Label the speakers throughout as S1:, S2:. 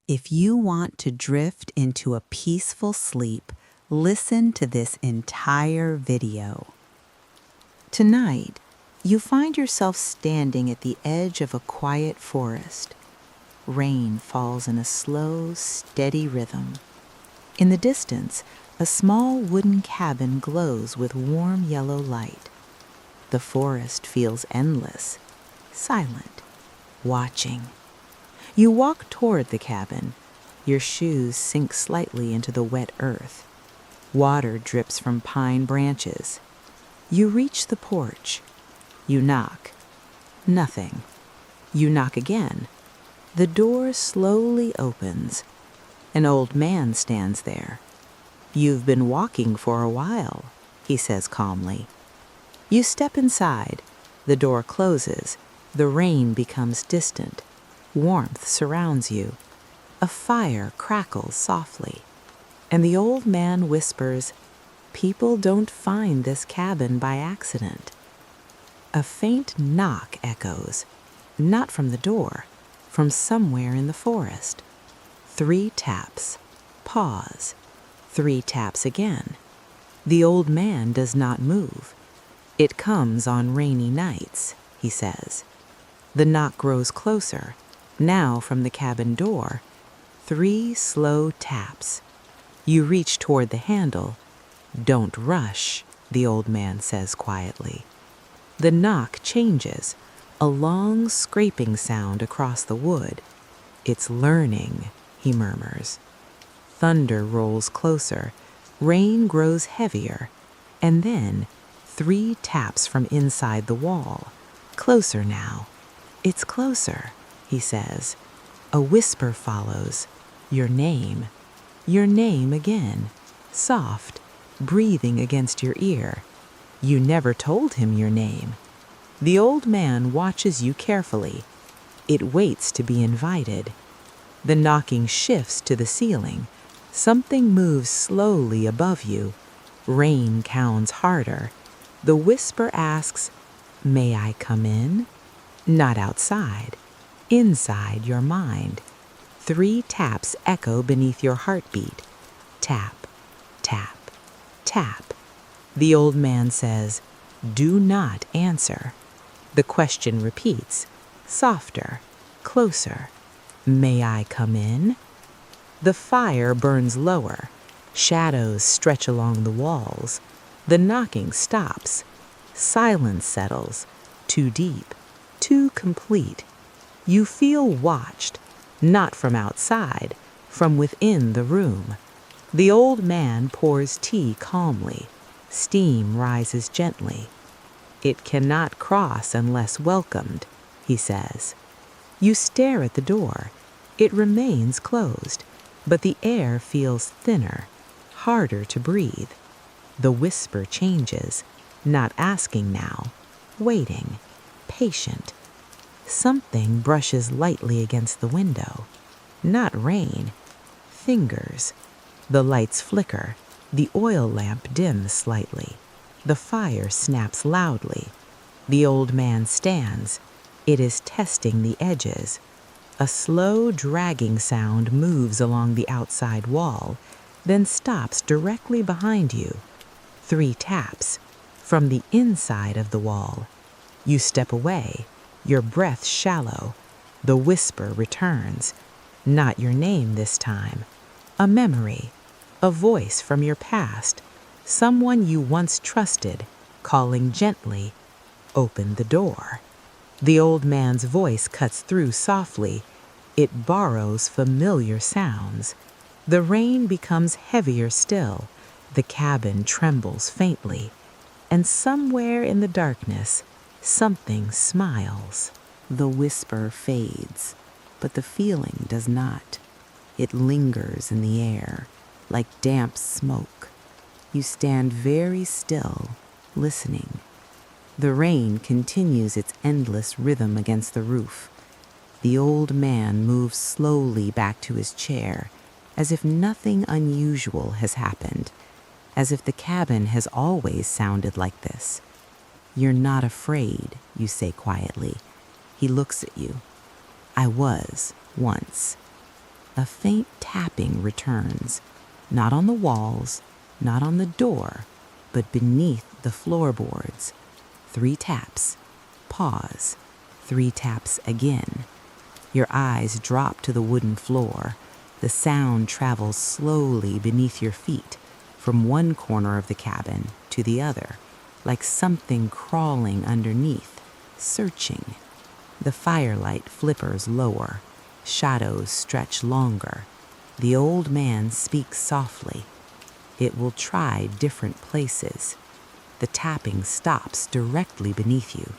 S1: If you want to drift into a peaceful sleep, listen to this entire video. Tonight, you find yourself standing at the edge of a quiet forest. Rain falls in a slow, steady rhythm. In the distance, a small wooden cabin glows with warm yellow light. The forest feels endless, silent, watching. You walk toward the cabin. Your shoes sink slightly into the wet earth. Water drips from pine branches. You reach the porch. You knock. Nothing. You knock again. The door slowly opens. An old man stands there. "You've been walking for a while," he says calmly. You step inside. The door closes. The rain becomes distant. Warmth surrounds you. A fire crackles softly. And the old man whispers, "People don't find this cabin by accident." A faint knock echoes, not from the door, from somewhere in the forest. 3 taps. Pause. 3 taps again. The old man does not move. "It comes on rainy nights," he says. The knock grows closer. Now from the cabin door, 3 slow taps. You reach toward the handle. "Don't rush," the old man says quietly. The knock changes, a long scraping sound across the wood. "It's learning," he murmurs. Thunder rolls closer. Rain grows heavier. And then 3 taps from inside the wall. Closer now. "It's closer," he says. A whisper follows. "Your name." Your name again. Soft, breathing against your ear. You never told him your name. The old man watches you carefully. It waits to be invited. The knocking shifts to the ceiling. Something moves slowly above you. Rain pounds harder. The whisper asks, "May I come in?" Not outside. Inside your mind. 3 taps echo beneath your heartbeat. Tap, tap, tap. The old man says, "Do not answer." The question repeats, softer, closer. "May I come in?" The fire burns lower. Shadows stretch along the walls. The knocking stops. Silence settles, too deep, too complete. You feel watched, not from outside, from within the room. The old man pours tea calmly. Steam rises gently. "It cannot cross unless welcomed," he says. You stare at the door. It remains closed, but the air feels thinner, harder to breathe. The whisper changes, not asking now, waiting, patient. Something brushes lightly against the window. Not rain. Fingers. The lights flicker. The oil lamp dims slightly. The fire snaps loudly. The old man stands. It is testing the edges. A slow, dragging sound moves along the outside wall, then stops directly behind you. 3 taps. From the inside of the wall. You step away. Your breath shallow. The whisper returns. Not your name this time. A memory. A voice from your past. Someone you once trusted, calling gently. "Open the door." The old man's voice cuts through softly. It borrows familiar sounds. The rain becomes heavier still. The cabin trembles faintly. And somewhere in the darkness, something smiles. The whisper fades, but the feeling does not. It lingers in the air, like damp smoke. You stand very still, listening. The rain continues its endless rhythm against the roof. The old man moves slowly back to his chair, as if nothing unusual has happened, as if the cabin has always sounded like this. "You're not afraid," you say quietly. He looks at you. "I was, once." A faint tapping returns, not on the walls, not on the door, but beneath the floorboards. 3 taps. Pause. 3 taps again. Your eyes drop to the wooden floor. The sound travels slowly beneath your feet, from one corner of the cabin to the other, like something crawling underneath, searching. The firelight flickers lower. Shadows stretch longer. The old man speaks softly. It will try different places. The tapping stops directly beneath you.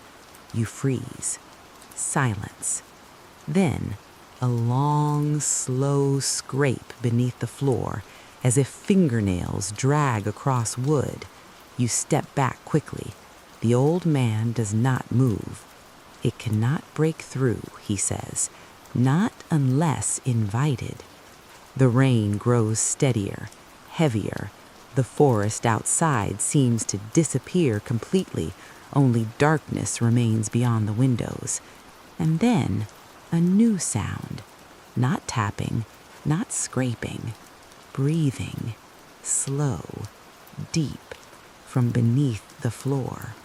S1: You freeze. Silence. Then, a long, slow scrape beneath the floor, as if fingernails drag across wood. You step back quickly. The old man does not move. It cannot break through, he says, not unless invited. The rain grows steadier, heavier. The forest outside seems to disappear completely. Only darkness remains beyond the windows. And then, a new sound. Not tapping, not scraping. Breathing, slow, deep, from beneath the floor.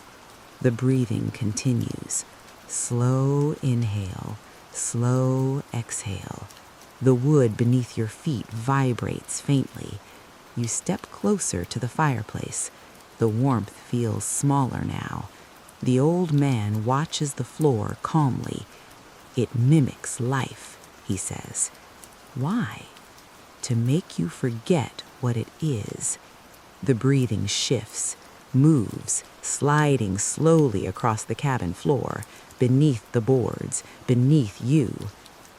S1: The breathing continues. Slow inhale, slow exhale. The wood beneath your feet vibrates faintly. You step closer to the fireplace. The warmth feels smaller now. The old man watches the floor calmly. It mimics life, he says. Why? To make you forget what it is. The breathing shifts, moves, sliding slowly across the cabin floor, beneath the boards, beneath you.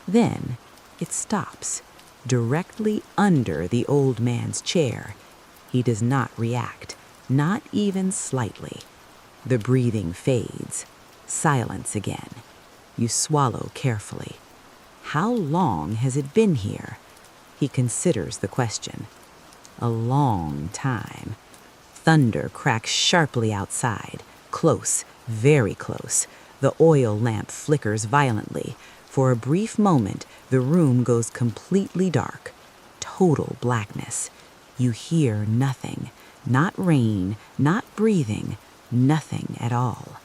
S1: Then it stops, directly under the old man's chair. He does not react, not even slightly. The breathing fades. Silence again. You swallow carefully. How long has it been here? He considers the question. A long time. Thunder cracks sharply outside. Close, very close. The oil lamp flickers violently. For a brief moment, the room goes completely dark. Total blackness. You hear nothing. Not rain, not breathing, nothing at all.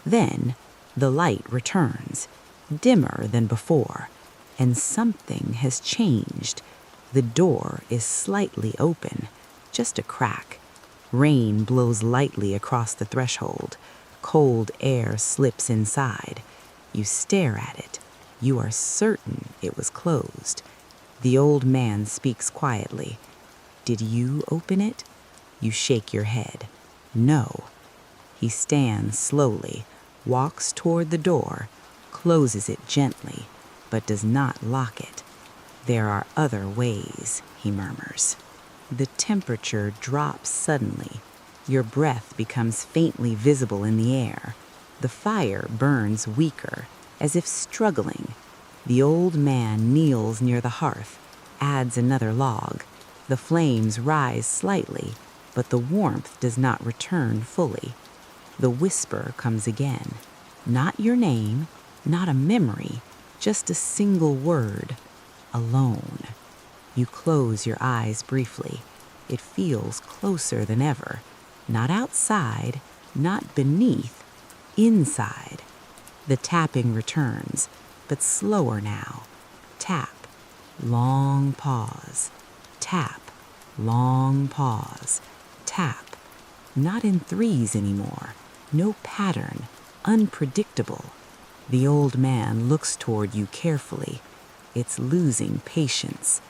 S1: Then, the light returns, dimmer than before, and something has changed. The door is slightly open, just a crack. Rain blows lightly across the threshold. Cold air slips inside. You stare at it. You are certain it was closed. The old man speaks quietly. Did you open it? You shake your head. No. He stands slowly, walks toward the door, closes it gently, but does not lock it. There are other ways, he murmurs. The temperature drops suddenly. Your breath becomes faintly visible in the air. The fire burns weaker, as if struggling. The old man kneels near the hearth, adds another log. The flames rise slightly, but the warmth does not return fully. The whisper comes again. Not your name, not a memory, just a single word. Alone. You close your eyes briefly. It feels closer than ever. Not outside, not beneath, inside. The tapping returns, but slower now. Tap, long pause. Tap, long pause. Tap. Not in threes anymore. No pattern. Unpredictable. The old man looks toward you carefully. It's losing patience.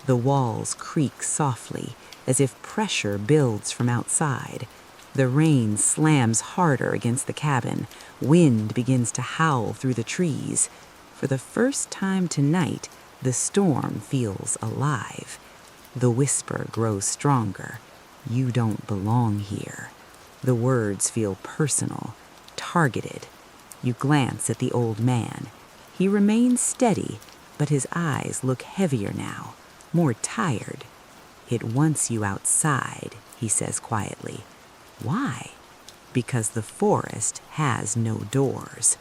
S1: The walls creak softly, as if pressure builds from outside. The rain slams harder against the cabin. Wind begins to howl through the trees. For the first time tonight, the storm feels alive. The whisper grows stronger. You don't belong here. The words feel personal, targeted. You glance at the old man. He remains steady, but his eyes look heavier now, more tired. It wants you outside, he says quietly. Why? Because the forest has no doors.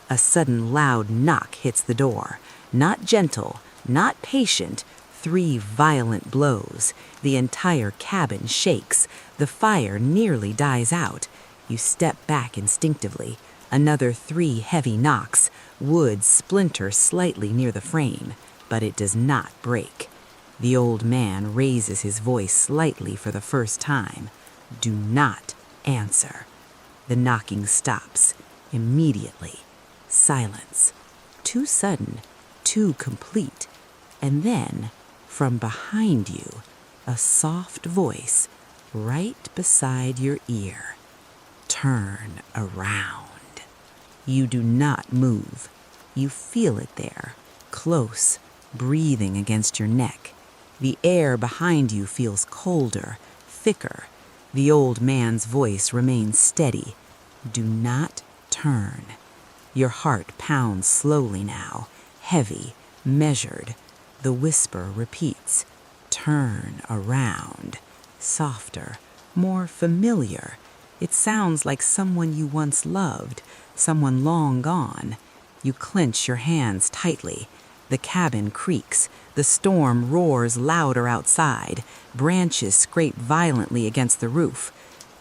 S1: A sudden loud knock hits the door. Not gentle,
S2: Not patient, 3 violent blows. The entire cabin shakes. The fire nearly dies out. You step back instinctively. Another 3 heavy knocks. Wood splinters slightly near the frame, but it does not break. The old man raises his voice slightly for the first time. Do not answer. The knocking stops. Immediately. Silence. Too sudden, too complete. And then, from behind you, a soft voice right beside your ear. Turn around. You do not move. You feel it there, close, breathing against your neck. The air behind you feels colder, thicker. The old man's voice remains steady. Do not turn. Your heart pounds slowly now, heavy, measured. The whisper repeats. Turn around. Softer, more familiar. It sounds like someone you once loved, someone long gone. You clench your hands tightly. The cabin creaks. The storm roars louder outside. Branches scrape violently against the roof.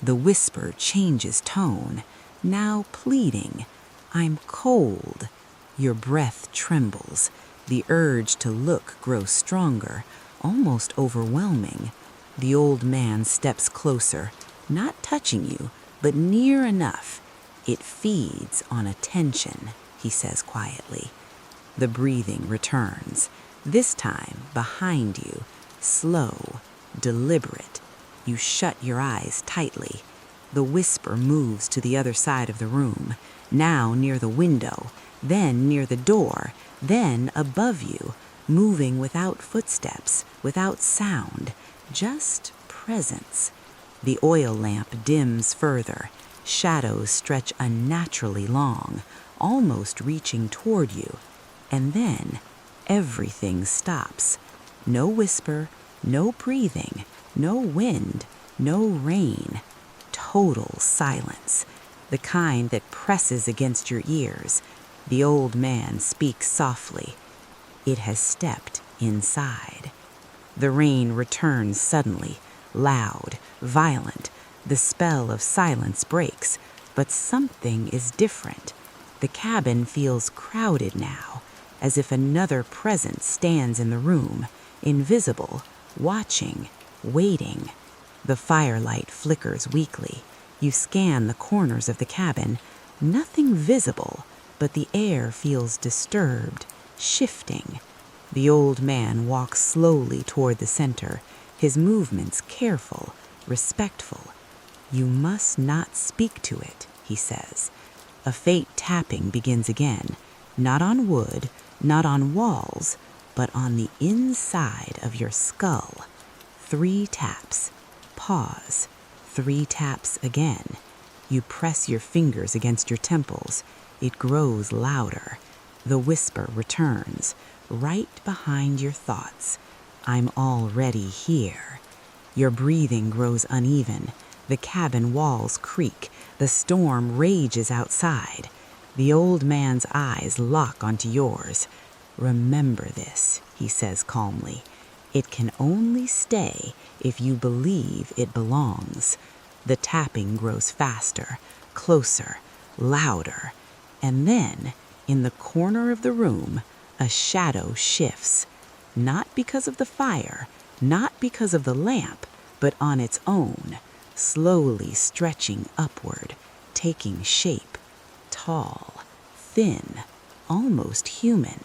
S2: The whisper changes tone, now pleading. I'm cold. Your breath trembles. The urge to look grows stronger, almost overwhelming. The old man steps closer, not touching you, but near enough. It feeds on attention, he says quietly. The breathing returns, this time behind you, slow, deliberate. You shut your eyes tightly. The whisper moves to the other side of the room, now near the window, then near the door, then above you, moving without footsteps, without sound, just presence. The oil lamp dims further. Shadows stretch unnaturally long, almost reaching toward you. And then everything stops. No whisper, no breathing, no wind, no rain. Total silence, the kind that presses against your ears. The old man speaks softly. It has stepped inside. The rain returns suddenly, loud, violent. The spell of silence breaks, but something is different. The cabin feels crowded now, as if another presence stands in the room, invisible, watching, waiting. The firelight flickers weakly. You scan the corners of the cabin. Nothing visible, but the air feels disturbed, shifting. The old man walks slowly toward the center, his movements careful, respectful. You must not speak to it, he says. A faint tapping begins again, not on wood, not on walls, but on the inside of your skull. 3 taps. Pause. 3 taps again. You press your fingers against your temples. It grows louder. The whisper returns, right behind your thoughts. I'm already here. Your breathing grows uneven. The cabin walls creak. The storm rages outside. The old man's eyes lock onto yours. Remember this, he says calmly. It can only stay if you believe it belongs. The tapping grows faster, closer, louder. And then, in the corner of the room, a shadow shifts. Not because of the fire, not because of the lamp, but on its own, slowly stretching upward, taking shape, tall, thin, almost human,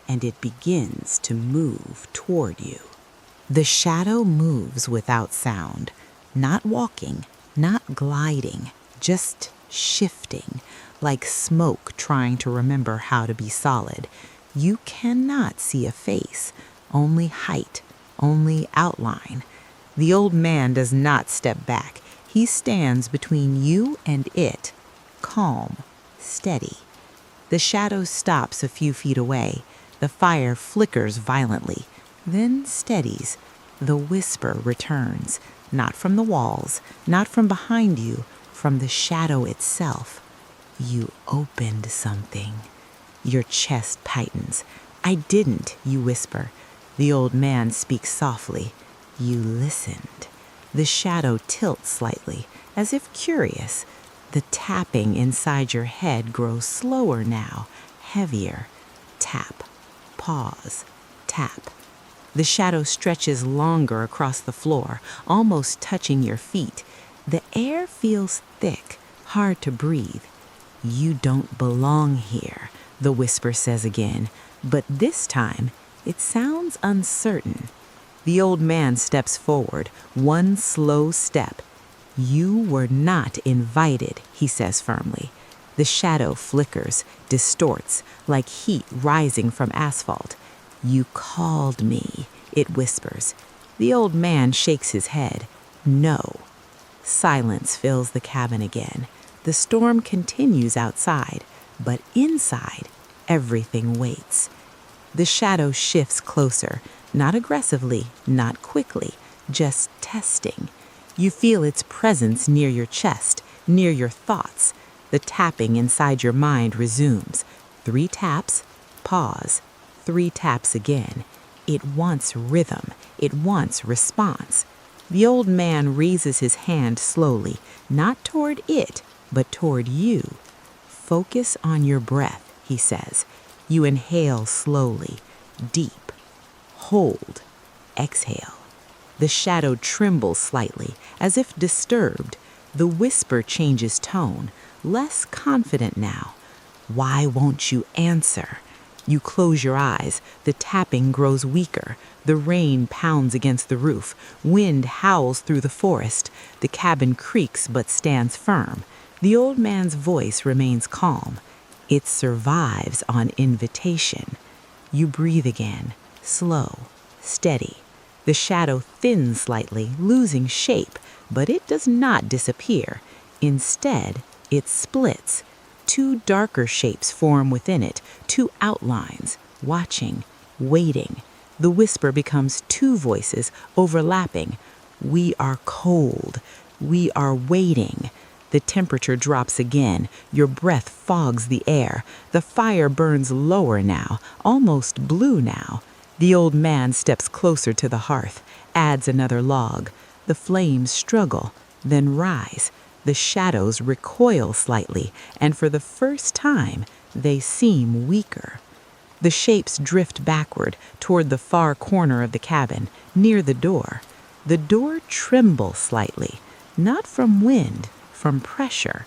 S2: and it begins to move toward you. The shadow moves without sound, not walking, not gliding, just shifting, like smoke trying to remember how to be solid. You cannot see a face, only height, only outline. The old man does not step back. He stands between you and it, calm, steady. The shadow stops a few feet away. The fire flickers violently, then steadies. The whisper returns, not from the walls, not from behind you, from the shadow itself. You opened something. Your chest tightens. I didn't, you whisper. The old man speaks softly. You listened. The shadow tilts slightly, as if curious. The tapping inside your head grows slower now, heavier. Tap, pause, tap. The shadow stretches longer across the floor, almost touching your feet. The air feels thick, hard to breathe. You don't belong here, the whisper says again, but this time it sounds uncertain. The old man steps forward, one slow step. You were not invited, he says firmly. The shadow flickers, distorts, like heat rising from asphalt. You called me, it whispers. The old man shakes his head. No. Silence fills the cabin again. The storm continues outside, but inside, everything waits. The shadow shifts closer, not aggressively, not quickly, just testing. You feel its presence near your chest, near your thoughts. The tapping inside your mind resumes. 3 taps, pause. 3 taps again. It wants rhythm. It wants response. The old man raises his hand slowly, not toward it, but toward you. Focus on your breath, he says. You inhale slowly, deep. Hold. Exhale. The shadow trembles slightly, as if disturbed. The whisper changes tone, less confident now. Why won't you answer? You close your eyes. The tapping grows weaker. The rain pounds against the roof. Wind howls through the forest. The cabin creaks but stands firm. The old man's voice remains calm. It survives on invitation. You breathe again, slow, steady. The shadow thins slightly, losing shape, but it does not disappear. Instead, it splits. 2 darker shapes form within it, 2 outlines, watching, waiting. The whisper becomes 2 voices, overlapping. We are cold. We are waiting. The temperature drops again. Your breath fogs the air. The fire burns lower now, almost blue now. The old man steps closer to the hearth, adds another log. The flames struggle, then rise. The shadows recoil slightly, and for the first time, they seem weaker. The shapes drift backward toward the far corner of the cabin, near the door. The door trembles slightly, not from wind, from pressure.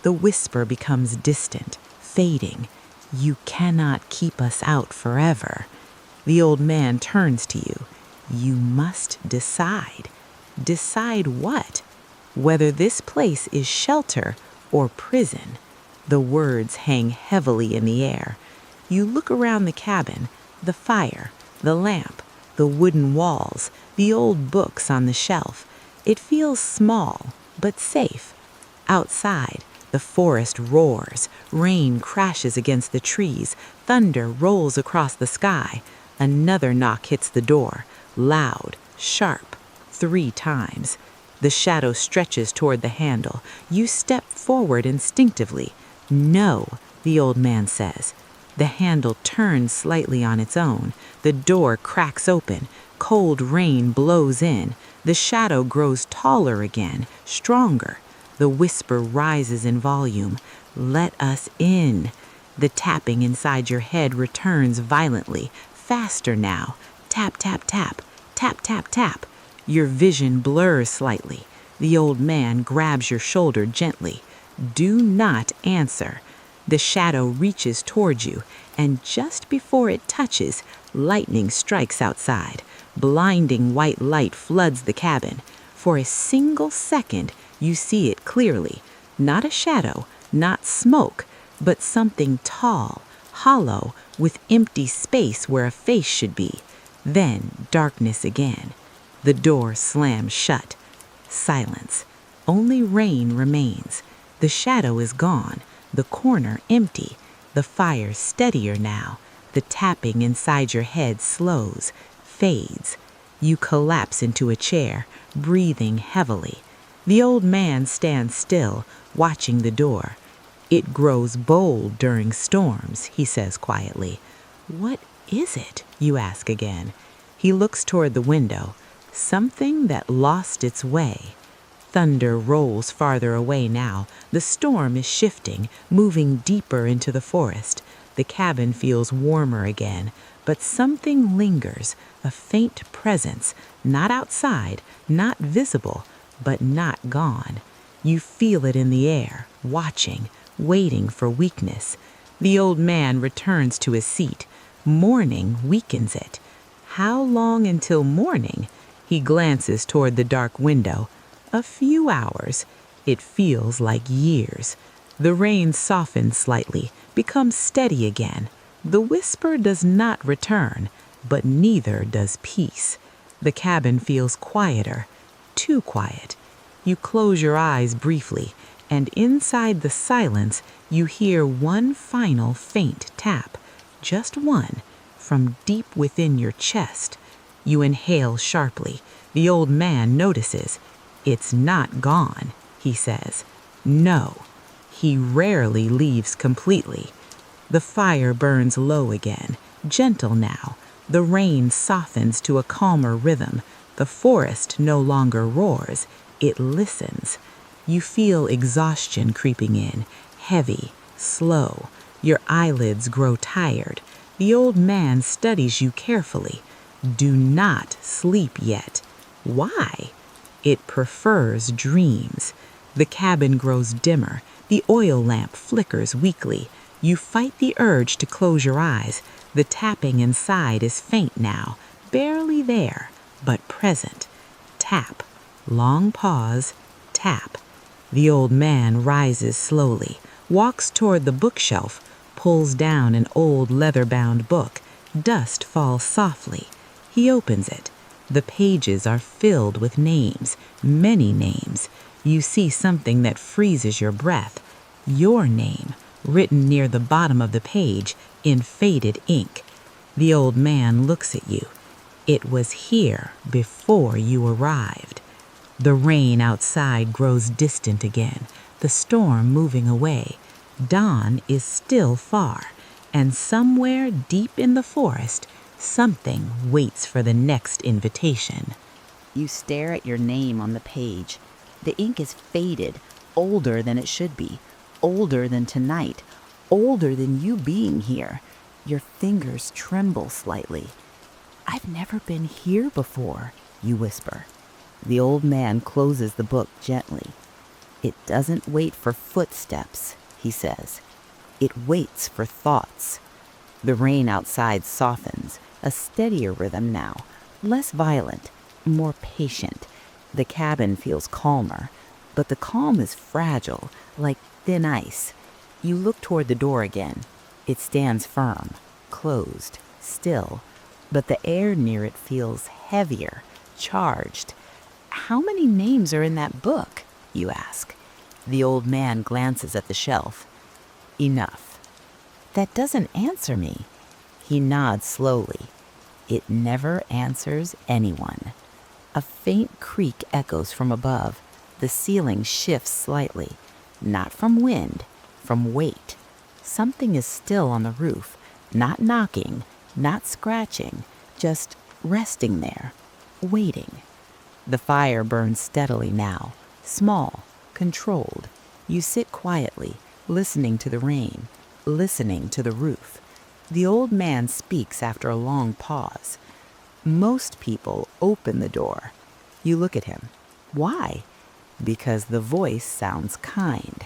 S2: The whisper becomes distant, fading. You cannot keep us out forever. The old man turns to you. You must decide. Decide what? Whether this place is shelter or prison. The words hang heavily in the air. You look around the cabin, the fire, the lamp, the wooden walls, the old books on the shelf. It feels small, but safe. Outside, the forest roars, rain crashes against the trees, thunder rolls across the sky. Another knock hits the door, loud, sharp, 3 times. The shadow stretches toward the handle. You step forward instinctively. No, the old man says. The handle turns slightly on its own. The door cracks open. Cold rain blows in. The shadow grows taller again, stronger. The whisper rises in volume. Let us in. The tapping inside your head returns violently, faster now. Tap, tap, tap. Tap, tap, tap. Your vision blurs slightly. The old man grabs your shoulder gently. Do not answer. The shadow reaches toward you, and just before it touches, lightning strikes outside. Blinding white light floods the cabin. For a single second, you see it clearly. Not a shadow, not smoke, but something tall, hollow, with empty space where a face should be. Then darkness again. The door slams shut. Silence. Only rain remains. The shadow is gone. The corner empty. The fire steadier now. The tapping inside your head slows, fades. You collapse into a chair, breathing heavily. The old man stands still, watching the door. It grows bold during storms, he says quietly. What is it? You ask again. He looks toward the window. Something that lost its way. Thunder rolls farther away now. The storm is shifting, moving deeper into the forest. The cabin feels warmer again, but something lingers, a faint presence, not outside, not visible, but not gone. You feel it in the air, watching, waiting for weakness. The old man returns to his seat. Morning weakens it. How long until morning? He glances toward the dark window. A few hours. It feels like years. The rain softens slightly, becomes steady again. The whisper does not return, but neither does peace. The cabin feels quieter, too quiet. You close your eyes briefly, and inside the silence, you hear one final faint tap. Just one, from deep within your chest. You inhale sharply. The old man notices. It's not gone, he says. No, he rarely leaves completely. The fire burns low again, gentle now. The rain softens to a calmer rhythm. The forest no longer roars, it listens. You feel exhaustion creeping in, heavy, slow. Your eyelids grow tired. The old man studies you carefully. Do not sleep yet. Why? It prefers dreams. The cabin grows dimmer. The oil lamp flickers weakly. You fight the urge to close your eyes. The tapping inside is faint now, barely there, but present. Tap. Long pause. Tap. The old man rises slowly, walks toward the bookshelf, pulls down an old leather-bound book. Dust falls softly. He opens it. The pages are filled with names, many names. You see something that freezes your breath. Your name, written near the bottom of the page in faded ink. The old man looks at you. It was here before you arrived. The rain outside grows distant again, the storm moving away. Dawn is still far, and somewhere deep in the forest, something waits for the next invitation.
S1: You stare at your name on the page. The ink is faded, older than it should be, older than tonight, older than you being here. Your fingers tremble slightly. I've never been here before, you whisper. The old man closes the book gently. It doesn't wait for footsteps, he says. It waits for thoughts. The rain outside softens, a steadier rhythm now, less violent, more patient. The cabin feels calmer, but the calm is fragile, like thin ice. You look toward the door again. It stands firm, closed, still, but the air near it feels heavier, charged. How many names are in that book? You ask. The old man glances at the shelf. Enough. That doesn't answer me. He nods slowly. It never answers anyone. A faint creak echoes from above. The ceiling shifts slightly. Not from wind, from weight. Something is still on the roof, not knocking, not scratching, just resting there, waiting. The fire burns steadily now, small, controlled. You sit quietly, listening to the rain, listening to the roof. The old man speaks after a long pause. Most people open the door. You look at him. Why? Because the voice sounds kind.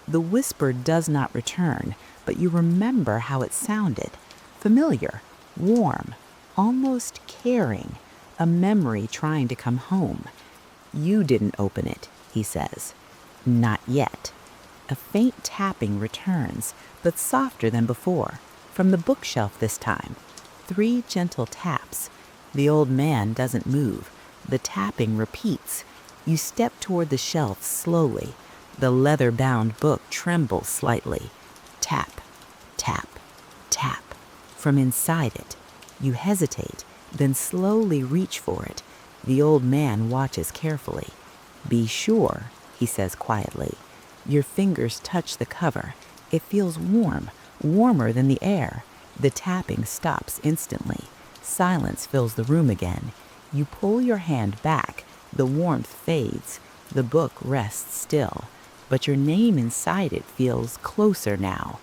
S1: The whisper does not return, but you remember how it sounded. Familiar, warm, almost caring. A memory trying to come home. You didn't open it, he says. Not yet. A faint tapping returns, but softer than before. From the bookshelf this time. 3 gentle taps. The old man doesn't move. The tapping repeats. You step toward the shelf slowly. The leather-bound book trembles slightly. Tap, tap, tap. From inside it, you hesitate, then slowly reach for it. The old man watches carefully. Be sure, he says quietly. Your fingers touch the cover. It feels warm, warmer than the air.
S2: The tapping stops instantly. Silence fills the room again. You pull your hand back. The warmth fades. The book rests still, but your name inside it feels closer now.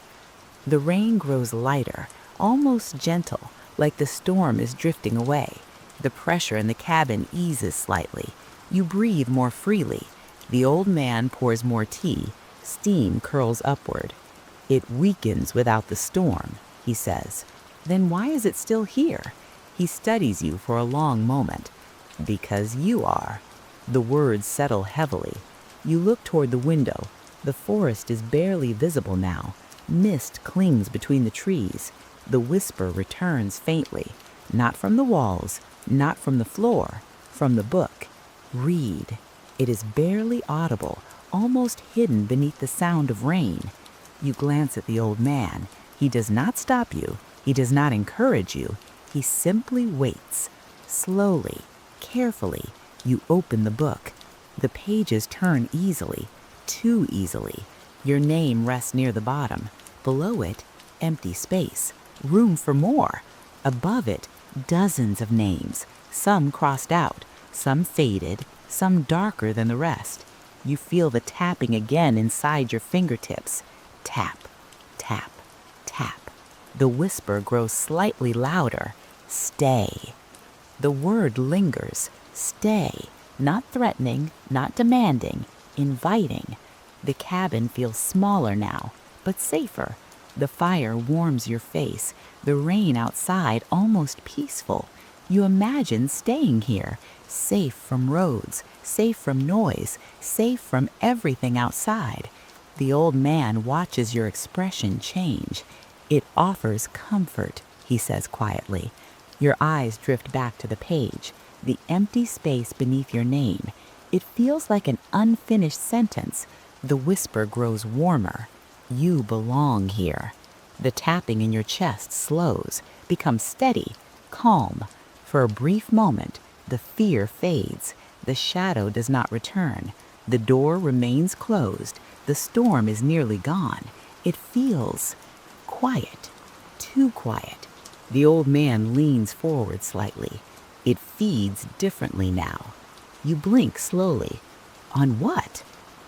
S2: The rain grows lighter, almost gentle, like the storm is drifting away. The pressure in the cabin eases slightly. You breathe more freely. The old man pours more tea. Steam curls upward. "It weakens without the storm," he says. "Then why is it still here?" He studies you for a long moment. "Because you are." The words settle heavily. You look toward the window. The forest is barely visible now. Mist clings between the trees. The whisper returns faintly, not from the walls, not from the floor, from the book. "Read." It is barely audible, almost hidden beneath the sound of rain. You glance at the old man. He does not stop you. He does not encourage you. He simply waits. Slowly, carefully, you open the book. The pages turn easily, too easily. Your name rests near the bottom. Below it, empty space, room for more. Above it, dozens of names, some crossed out, some faded, some darker than the rest. You feel the tapping again inside your fingertips. Tap, tap, tap. The whisper grows slightly louder. Stay. The word lingers. Stay. Not threatening, not demanding, inviting. The cabin feels smaller now, but safer. The fire warms your face. The rain outside almost peaceful. You imagine staying here, safe from roads, safe from noise, safe from everything outside. The old man watches your expression change. "It offers comfort," he says quietly. Your eyes drift back to the page, the empty space beneath your name. It feels like an unfinished sentence. The whisper grows warmer. You belong here. The tapping in your chest slows, becomes steady, calm. For a brief moment, the fear fades. The shadow does not return. The door remains closed. The storm is nearly gone. It feels quiet, too quiet. The old man leans forward slightly. It feeds differently now. You blink slowly. On what?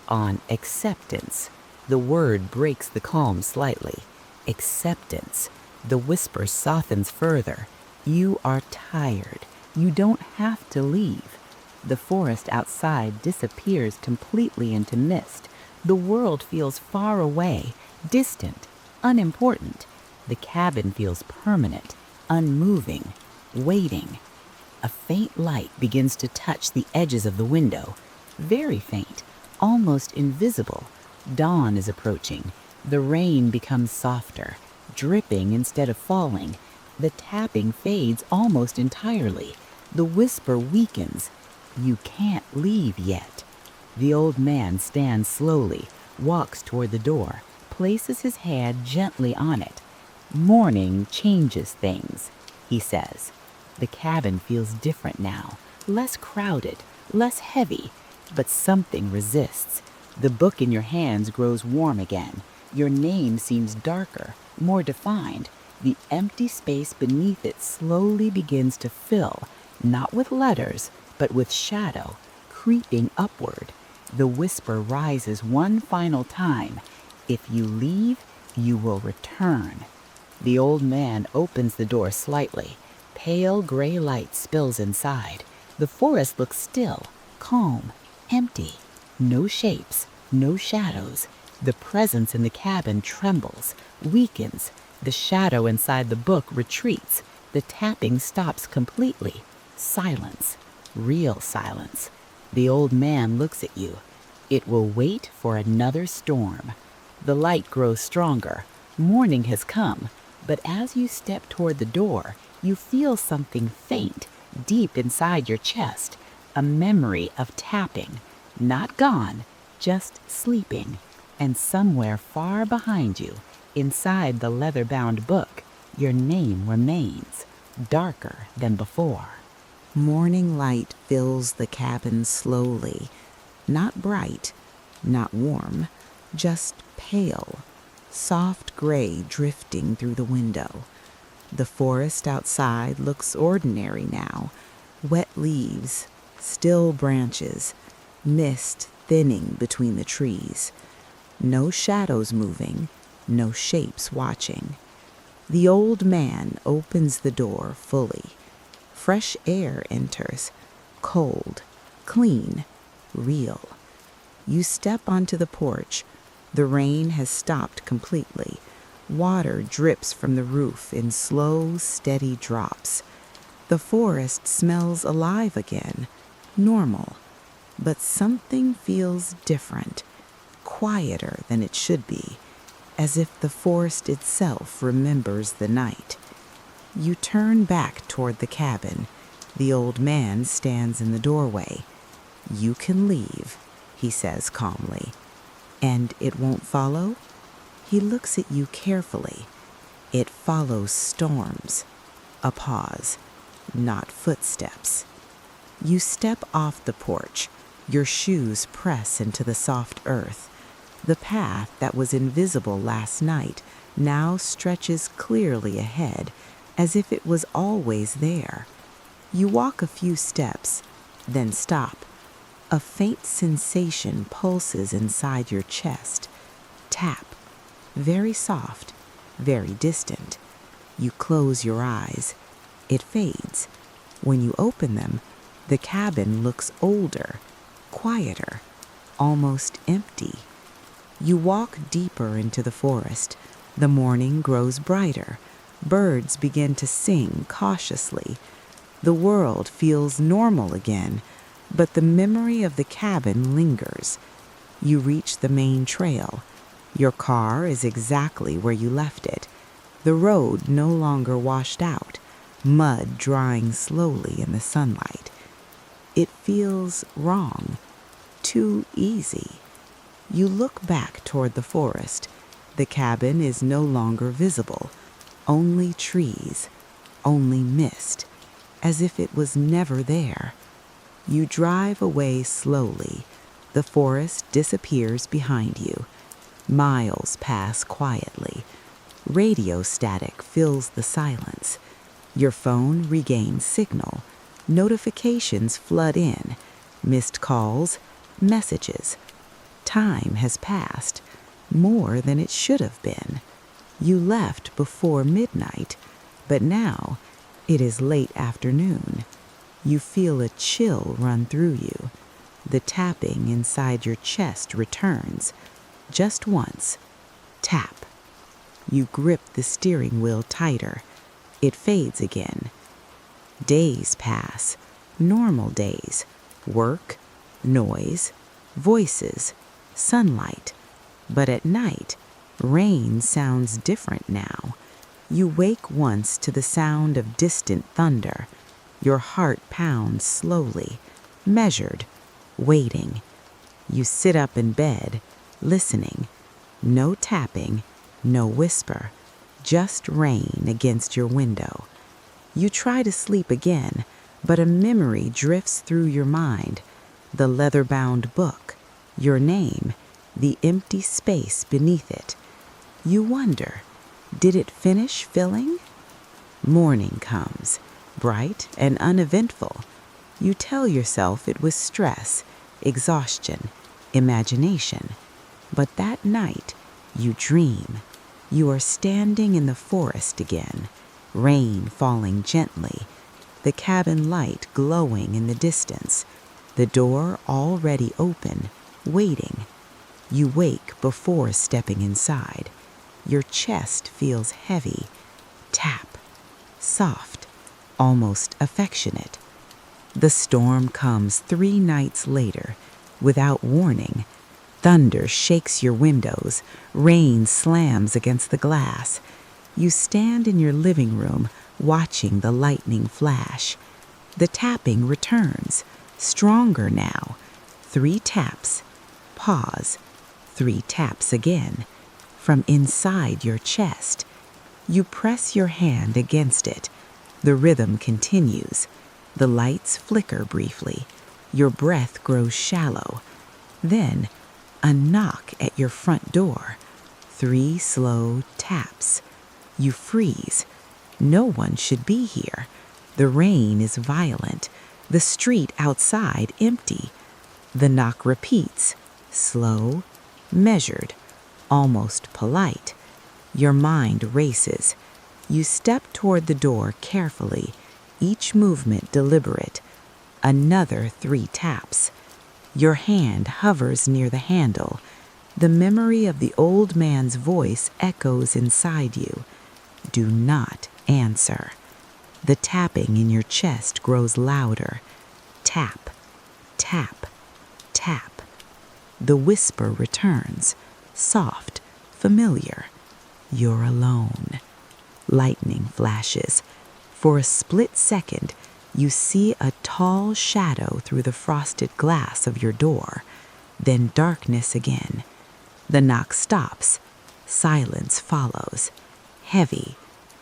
S2: On acceptance. The word breaks the calm slightly. Acceptance. The whisper softens further. You are tired. You don't have to leave. The forest outside disappears completely into mist. The world feels far away, distant, unimportant. The cabin feels permanent, unmoving, waiting. A faint light begins to touch the edges of the window. Very faint, almost invisible. Dawn is approaching. The rain becomes softer, dripping instead of falling. The tapping fades almost entirely. The whisper weakens. You can't leave yet. The old man stands slowly, walks toward the door, places his hand gently on it. "Morning changes things," he says. The cabin feels different now, less crowded, less heavy, but something resists. The book in your hands grows warm again. Your name seems darker, more defined. The empty space beneath it slowly begins to fill, not with letters, but with shadow, creeping upward. The whisper rises one final time. "If you leave, you will return." The old man opens the door slightly. Pale gray light spills inside. The forest looks still, calm, empty. No shapes, no shadows. The presence in the cabin trembles, weakens. The shadow inside the book retreats. The tapping stops completely. Silence, real silence. The old man looks at you. It will wait for another storm. The light grows stronger. Morning has come. But as you step toward the door, you feel something faint, deep inside your chest. A memory of tapping. Not gone, just sleeping. And somewhere far behind you, inside the leather-bound book, your name remains, darker than before.
S1: Morning light fills the cabin slowly. Not bright, not warm, just pale, soft gray drifting through the window. The forest outside looks ordinary now. Wet leaves, still branches, mist thinning between the trees. No shadows moving, no shapes watching. The old man opens the door fully. Fresh air enters, cold, clean, real. You step onto the porch. The rain has stopped completely. Water drips from the roof in slow, steady drops. The forest smells alive again, normal. But something feels different, quieter than it should be, as if the forest itself remembers the night. You turn back toward the cabin. The old man stands in the doorway. "You can leave," he says calmly. "And it won't follow?" He looks at you carefully. "It follows storms." A pause, not footsteps. You step off the porch. Your shoes press into the soft earth. The path that was invisible last night now stretches clearly ahead, as if it was always there. You walk a few steps, then stop. A faint sensation pulses inside your chest. Tap. Very soft, very distant. You close your eyes. It fades. When you open them, the cabin looks older, quieter, almost empty. You walk deeper into the forest. The morning grows brighter. Birds begin to sing cautiously. The world feels normal again, but the memory of the cabin lingers. You reach the main trail. Your car is exactly where you left it. The road no longer washed out, mud drying slowly in the sunlight. It feels wrong, too easy. You look back toward the forest. The cabin is no longer visible, only trees, only mist, as if it was never there. You drive away slowly. The forest disappears behind you. Miles pass quietly. Radio static fills the silence. Your phone regains signal. Notifications flood in. Missed calls, messages. Time has passed, more than it should have been. You left before midnight, but now it is late afternoon. You feel a chill run through you. The tapping inside your chest returns. Just once. Tap. You grip the steering wheel tighter. It fades again. Days pass. Normal days. Work, noise, voices, sunlight. But at night, rain sounds different now. You wake once to the sound of distant thunder. Your heart pounds slowly, measured, waiting. You sit up in bed, listening. No tapping, no whisper, just rain against your window. You try to sleep again, but a memory drifts through your mind. The leather-bound book, your name, the empty space beneath it. You wonder, did it finish filling? Morning comes, bright and uneventful. You tell yourself it was stress, exhaustion, imagination. But that night, you dream. You are standing in the forest again, rain falling gently, the cabin light glowing in the distance, the door already open, waiting. You wake before stepping inside. Your chest feels heavy. Tap. Soft, almost affectionate. The storm comes 3 nights later, without warning. Thunder shakes your windows. Rain slams against the glass. You stand in your living room, watching the lightning flash. The tapping returns, stronger now. 3 taps. Pause. 3 taps again. From inside your chest. You press your hand against it. The rhythm continues. The lights flicker briefly. Your breath grows shallow. Then, a knock at your front door. 3 slow taps. You freeze. No one should be here. The rain is violent. The street outside empty. The knock repeats, slow, measured, almost polite. Your mind races. You step toward the door carefully, each movement deliberate. Another 3 taps. Your hand hovers near the handle. The memory of the old man's voice echoes inside you. Do not answer. The tapping in your chest grows louder. Tap, tap, tap. The whisper returns, soft, familiar. You're alone. Lightning flashes. For a split second, you see a tall shadow through the frosted glass of your door. Then darkness again. The knock stops. Silence follows. Heavy,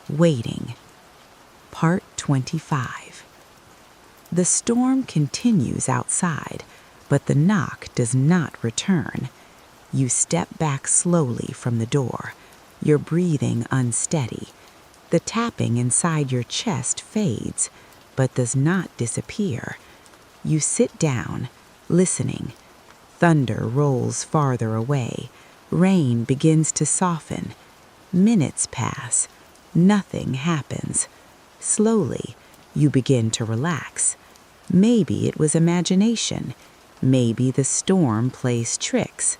S1: waiting. Part 25. The storm continues outside, but the knock does not return. You step back slowly from the door, your breathing unsteady. The tapping inside your chest fades, but does not disappear. You sit down, listening. Thunder rolls farther away. Rain begins to soften. Minutes pass. Nothing happens. Slowly, you begin to relax. Maybe it was imagination. Maybe the storm plays tricks.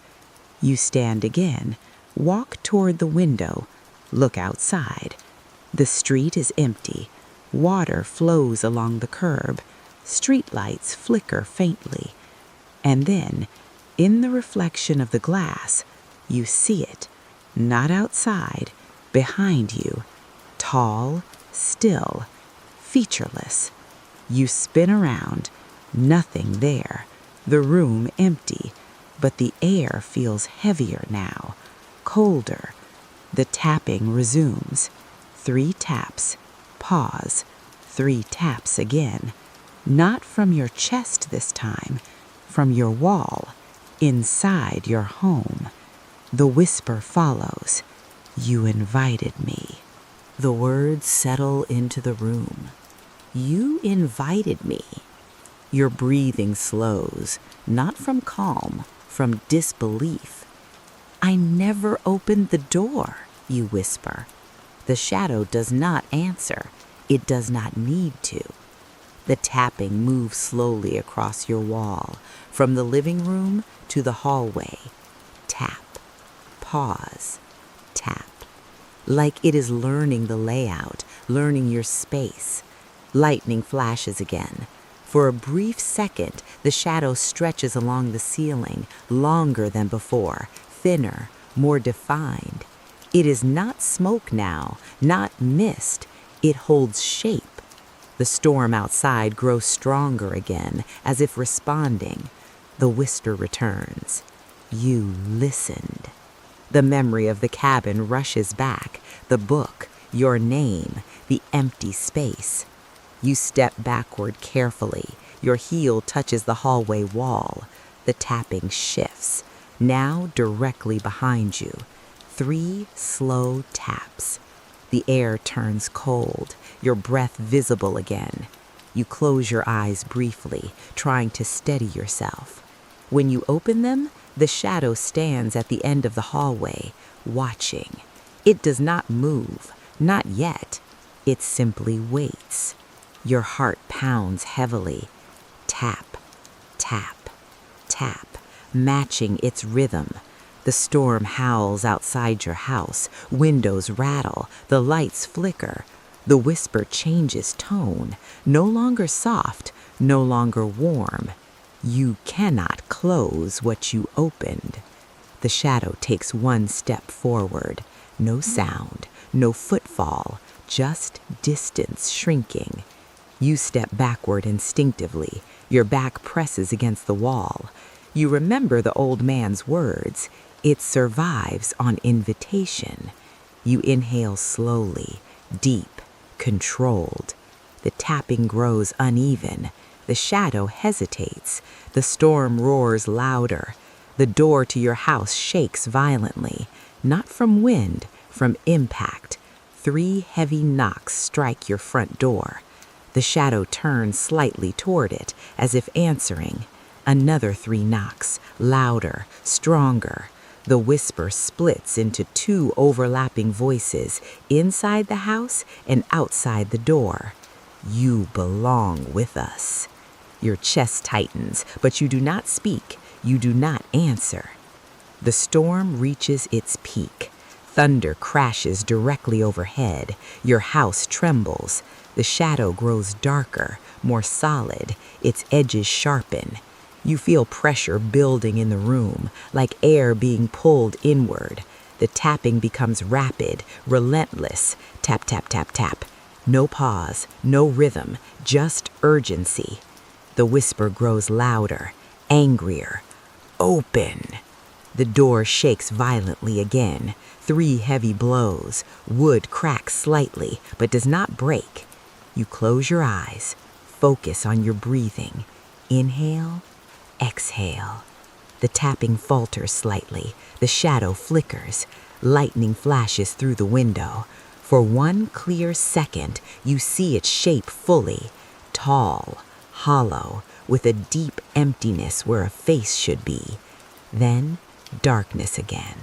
S1: You stand again, walk toward the window, look outside. The street is empty. Water flows along the curb. Streetlights flicker faintly. And then, in the reflection of the glass, you see it, not outside, behind you, tall, still, featureless. You spin around, nothing there, the room empty, but the air feels heavier now, colder. The tapping resumes. 3 taps, pause, 3 taps again. Not from your chest this time, from your wall, inside your home. The whisper follows. You invited me. The words settle into the room. You invited me. Your breathing slows, not from calm, from disbelief. I never opened the door, you whisper. The shadow does not answer. It does not need to. The tapping moves slowly across your wall, from the living room to the hallway. Tap, pause, tap. Like it is learning the layout, learning your space. Lightning flashes again. For a brief second, the shadow stretches along the ceiling, longer than before, thinner, more defined. It is not smoke now, not mist. It holds shape. The storm outside grows stronger again, as if responding. The whisper returns. You listened. The memory of the cabin rushes back, the book, your name, the empty space. You step backward carefully. Your heel touches the hallway wall. The tapping shifts, now directly behind you. 3 slow taps. The air turns cold, your breath visible again. You close your eyes briefly, trying to steady yourself. When you open them, the shadow stands at the end of the hallway, watching. It does not move, not yet. It simply waits. Your heart pounds heavily. Tap, tap, tap, matching its rhythm. The storm howls outside your house. Windows rattle. The lights flicker. The whisper changes tone. No longer soft, no longer warm. You cannot close what you opened. The shadow takes 1 step forward. No sound, no footfall, just distance shrinking. You step backward instinctively. Your back presses against the wall. You remember the old man's words. It survives on invitation. You inhale slowly, deep, controlled. The tapping grows uneven. The shadow hesitates. The storm roars louder. The door to your house shakes violently, not from wind, from impact.
S2: 3 heavy knocks strike your front door. The shadow turns slightly toward it, as if answering. Another 3 knocks, louder, stronger. The whisper splits into 2 overlapping voices, inside the house and outside the door. You belong with us. Your chest tightens, but you do not speak. You do not answer. The storm reaches its peak. Thunder crashes directly overhead. Your house trembles. The shadow grows darker, more solid. Its edges sharpen. You feel pressure building in the room, like air being pulled inward. The tapping becomes rapid, relentless. Tap, tap, tap, tap. No pause, no rhythm, just urgency. The whisper grows louder, angrier. Open! The door shakes violently again. 3 heavy blows. Wood cracks slightly, but does not break. You close your eyes. Focus on your breathing. Inhale, exhale. The tapping falters slightly. The shadow flickers. Lightning flashes through the window. For 1 clear second, you see its shape fully. Tall, hollow, with a deep emptiness where a face should be. Then, darkness again.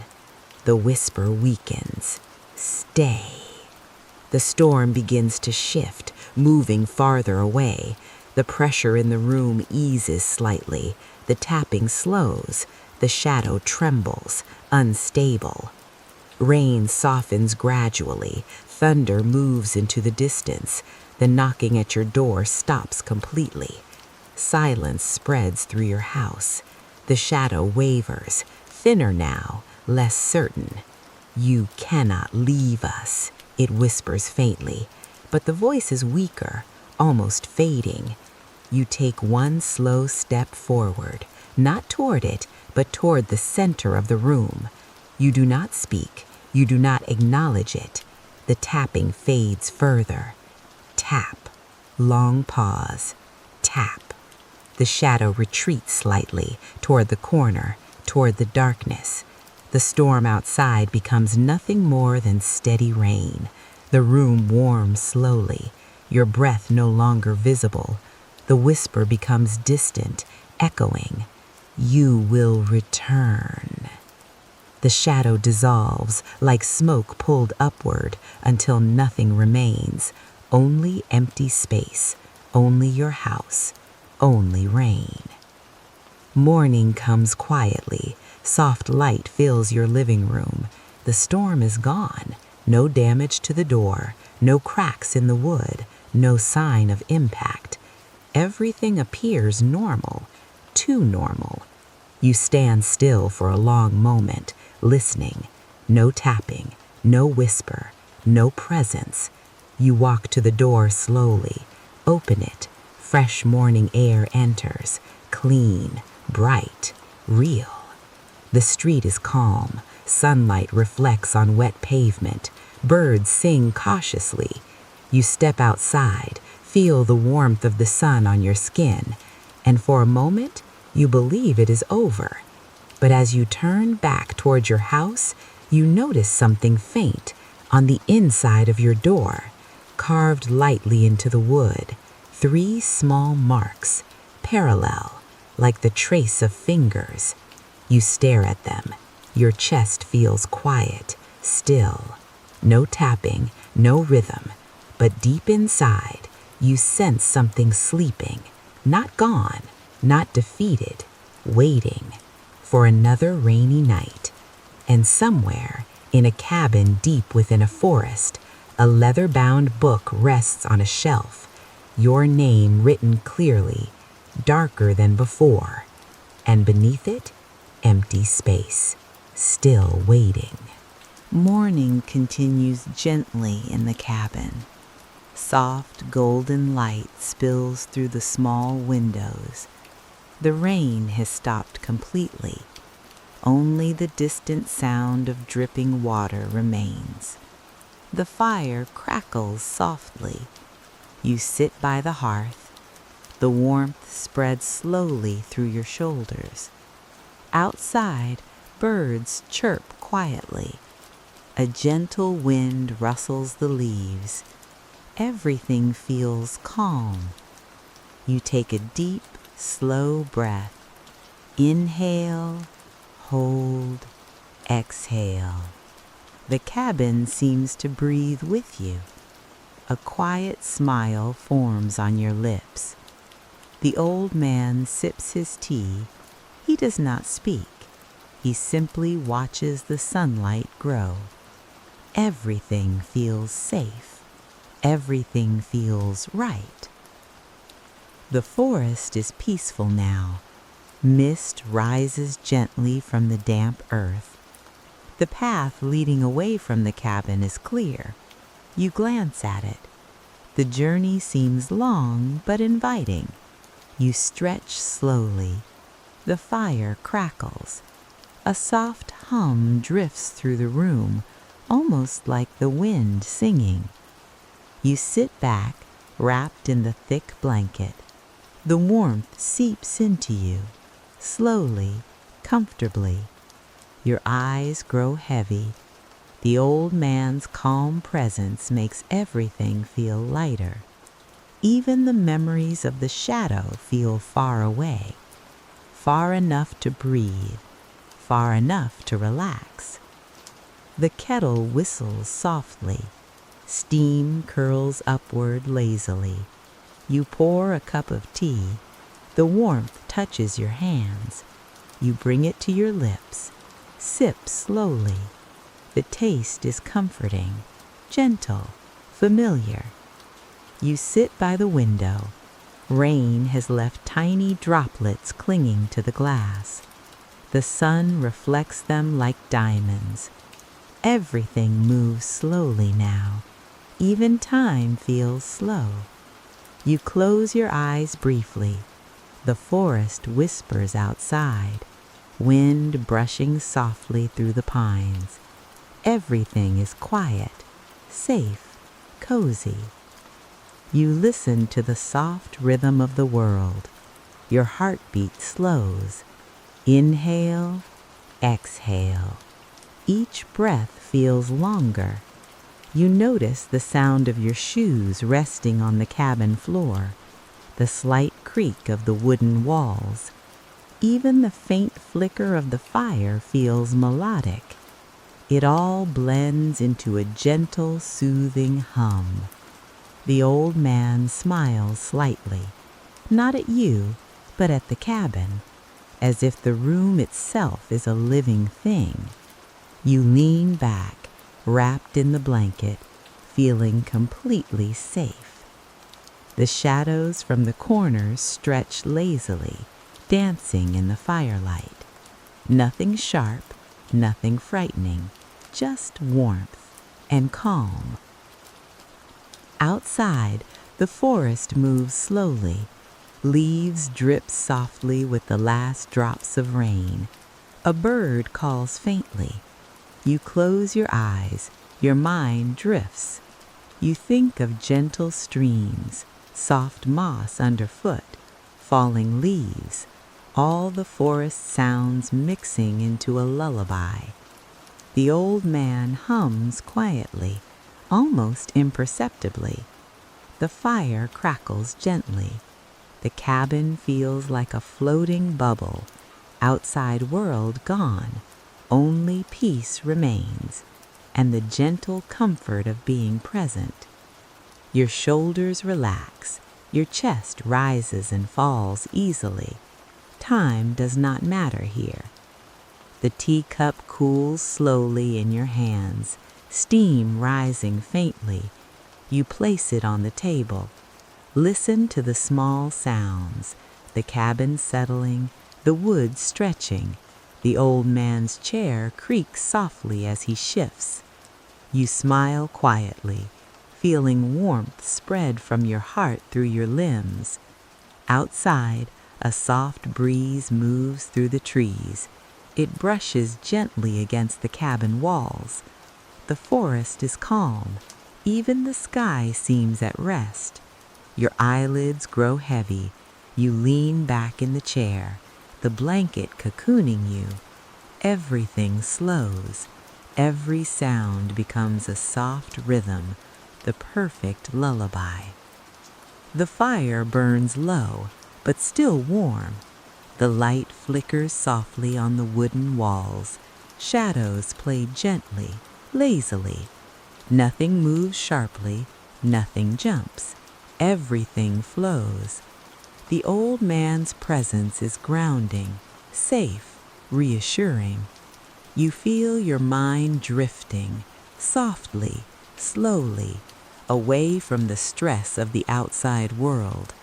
S2: The whisper weakens. Stay. The storm begins to shift, moving farther away. The pressure in the room eases slightly. The tapping slows. The shadow trembles, unstable. Rain softens gradually. Thunder moves into the distance. The knocking at your door stops completely. Silence spreads through your house. The shadow wavers, thinner now, less certain. You cannot leave us, it whispers faintly, but the voice is weaker, almost fading. You take 1 slow step forward, not toward it, but toward the center of the room. You do not speak. You do not acknowledge it. The tapping fades further. Tap. Long pause. Tap. The shadow retreats slightly toward the corner, toward the darkness. The storm outside becomes nothing more than steady rain. The room warms slowly. Your breath no longer visible. The whisper becomes distant, echoing. You will return. The shadow dissolves like smoke pulled upward until nothing remains. Only empty space, only your house, only rain. Morning comes quietly. Soft light fills your living room. The storm is gone. No damage to the door, no cracks in the wood, no sign of impact. Everything appears normal, too normal. You stand still for a long moment, listening. No tapping, no whisper, no presence. You walk to the door slowly, open it. Fresh morning air enters, clean, bright, real. The street is calm. Sunlight reflects on wet pavement. Birds sing cautiously. You step outside, feel the warmth of the sun on your skin, and for a moment, you believe it is over. But as you turn back towards your house, you notice something faint on the inside of your door, carved lightly into the wood. 3 small marks, parallel, like the trace of fingers. You stare at them. Your chest feels quiet, still. No tapping, no rhythm, but deep inside, you sense something sleeping, not gone, not defeated, waiting for another rainy night. And somewhere, in a cabin deep within a forest, a leather-bound book rests on a shelf, your name written clearly, darker than before, and beneath it, empty space, still waiting.
S1: Morning continues gently in the cabin. Soft golden light spills through the small windows. The rain has stopped completely. Only the distant sound of dripping water remains. The fire crackles softly. You sit by the hearth. The warmth spreads slowly through your shoulders. Outside, birds chirp quietly. A gentle wind rustles the leaves. Everything feels calm. You take a deep, slow breath. Inhale, hold, exhale. The cabin seems to breathe with you. A quiet smile forms on your lips. The old man sips his tea. He does not speak. He simply watches the sunlight grow. Everything feels safe. Everything feels right. The forest is peaceful now. Mist rises gently from the damp earth. The path leading away from the cabin is clear. You glance at it. The journey seems long but inviting. You stretch slowly. The fire crackles. A soft hum drifts through the room, almost like the wind singing. You sit back, wrapped in the thick blanket. The warmth seeps into you, slowly, comfortably. Your eyes grow heavy. The old man's calm presence makes everything feel lighter. Even the memories of the shadow feel far away, far enough to breathe, far enough to relax. The kettle whistles softly. Steam curls upward lazily. You pour a cup of tea. The warmth touches your hands. You bring it to your lips. Sip slowly. The taste is comforting, gentle, familiar. You sit by the window. Rain has left tiny droplets clinging to the glass. The sun reflects them like diamonds. Everything moves slowly now. Even time feels slow. You close your eyes briefly. The forest whispers outside, wind brushing softly through the pines. Everything is quiet, safe, cozy. You listen to the soft rhythm of the world. Your heartbeat slows. Inhale, exhale. Each breath feels longer. You notice the sound of your shoes resting on the cabin floor, the slight creak of the wooden walls. Even the faint flicker of the fire feels melodic. It all blends into a gentle, soothing hum. The old man smiles slightly, not at you, but at the cabin, as if the room itself is a living thing. You lean back, wrapped in the blanket, feeling completely safe. The shadows from the corners stretch lazily, dancing in the firelight. Nothing sharp, nothing frightening, just warmth and calm. Outside, the forest moves slowly. Leaves drip softly with the last drops of rain. A bird calls faintly. You close your eyes, your mind drifts. You think of gentle streams, soft moss underfoot, falling leaves, all the forest sounds mixing into a lullaby. The old man hums quietly, almost imperceptibly. The fire crackles gently. The cabin feels like a floating bubble. Outside world gone. Only peace remains, and the gentle comfort of being present. Your shoulders relax. Your chest rises and falls easily. Time does not matter here. The teacup cools slowly in your hands, steam rising faintly. You place it on the table. Listen to the small sounds, the cabin settling, the wood stretching. The old man's chair creaks softly as he shifts. You smile quietly, feeling warmth spread from your heart through your limbs. Outside, a soft breeze moves through the trees. It brushes gently against the cabin walls. The forest is calm. Even the sky seems at rest. Your eyelids grow heavy. You lean back in the chair, the blanket cocooning you. Everything slows.
S2: Every sound becomes a soft rhythm, the perfect lullaby. The fire burns low, but still warm. The light flickers softly on the wooden walls. Shadows play gently, lazily. Nothing moves sharply, nothing jumps. Everything flows. The old man's presence is grounding, safe, reassuring. You feel your mind drifting, softly, slowly, away from the stress of the outside world.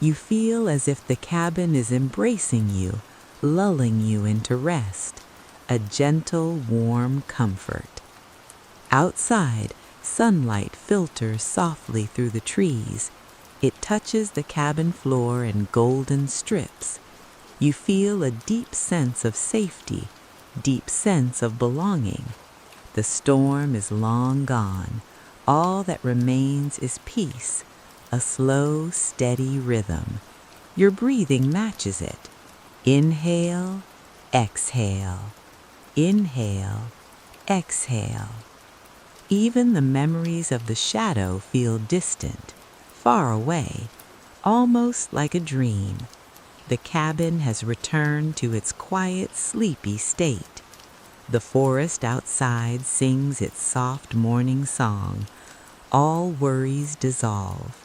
S2: You feel as if the cabin is embracing you, lulling you into rest, a gentle, warm comfort. Outside, sunlight filters softly through the trees. It touches the cabin floor in golden strips. You feel a deep sense of safety, deep sense of belonging. The storm is long gone. All that remains is peace, a slow, steady rhythm. Your breathing matches it. Inhale, exhale. Inhale, exhale. Even the memories of the shadow feel distant, far away, almost like a dream. The cabin has returned to its quiet, sleepy state. The forest outside sings its soft morning song. All worries dissolve.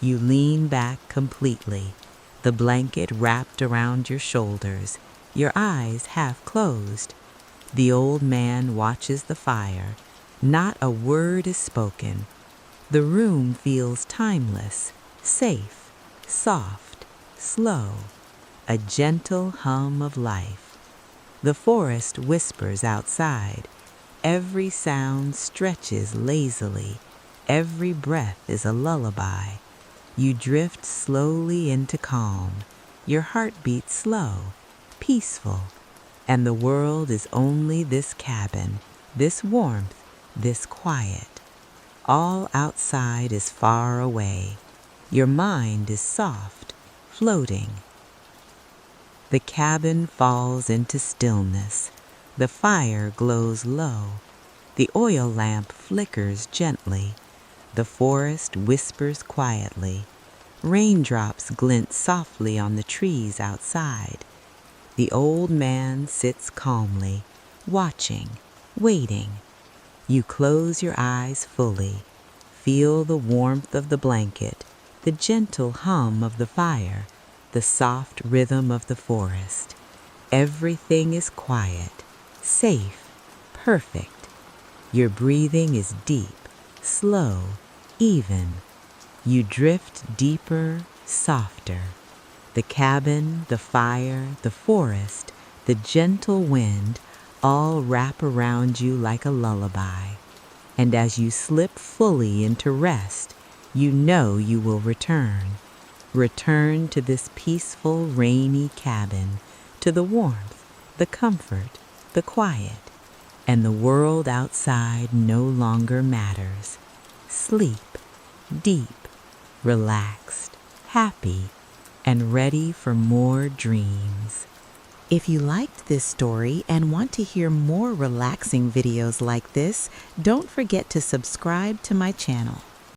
S2: You lean back completely, the blanket wrapped around your shoulders, your eyes half closed. The old man watches the fire. Not a word is spoken. The room feels timeless, safe, soft, slow, a gentle hum of life. The forest whispers outside. Every sound stretches lazily. Every breath is a lullaby. You drift slowly into calm. Your heart beats slow, peaceful, and the world is only this cabin, this warmth, this quiet. All outside is far away. Your mind is soft, floating. The cabin falls into stillness. The fire glows low. The oil lamp flickers gently. The forest whispers quietly. Raindrops glint softly on the trees outside. The old man sits calmly, watching, waiting. You close your eyes fully. Feel the warmth of the blanket, the gentle hum of the fire, the soft rhythm of the forest. Everything is quiet, safe, perfect. Your breathing is deep, slow, even. You drift deeper, softer. The cabin, the fire, the forest, the gentle wind all wrap around you like a lullaby. And as you slip fully into rest, you know you will return. Return to this peaceful, rainy cabin, to the warmth, the comfort, the quiet, and the world outside no longer matters. Sleep, deep, relaxed, happy, and ready for more dreams.
S1: If you liked this story and want to hear more relaxing videos like this, don't forget to subscribe to my channel.